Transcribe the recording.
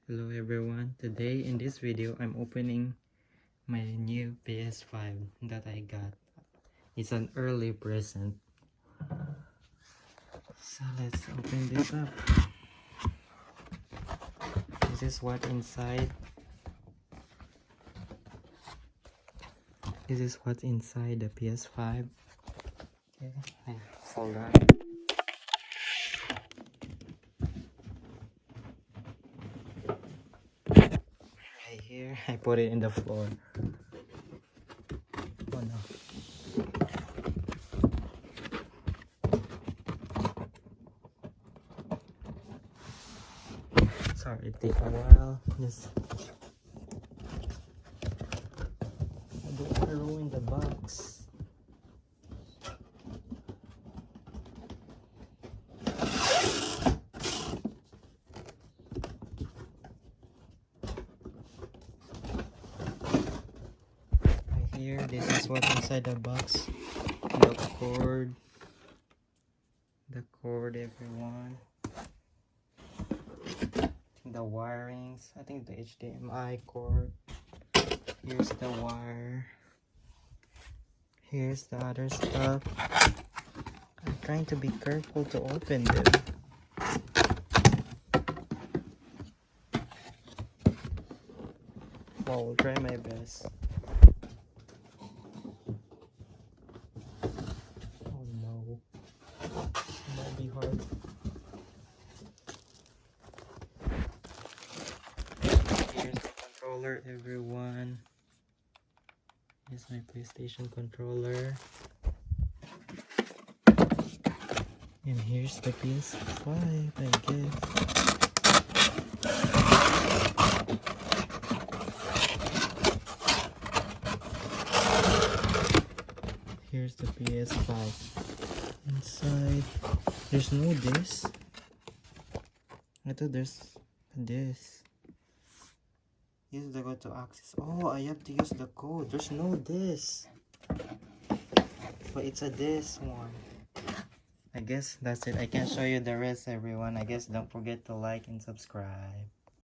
Hello everyone, today in this video I'm opening my new PS5 that I got. It's an early present. So let's open this up. This is what inside. This is what's inside the PS5. Okay, hold on. Right here, I put it in the floor. Oh no. Sorry, it take a while. Just I don't want to ruin the box. Here, this is what's inside the box. The cord, everyone. The wirings, I think the HDMI cord. Here's the wire. Here's the other stuff. I'm trying to be careful to open them. Well, I'll try my best. Oh no, it might be hard. Here's the controller, everyone. Here's my PlayStation controller. And here's the PS5, I guess. Here's the PS5. Inside, there's no disc. I thought there's a disc. Use the code to access. Oh, I have to use the code. There's no disc. But it's a disc one. I guess that's it. I can't show you the rest, everyone. I guess don't forget to like and subscribe.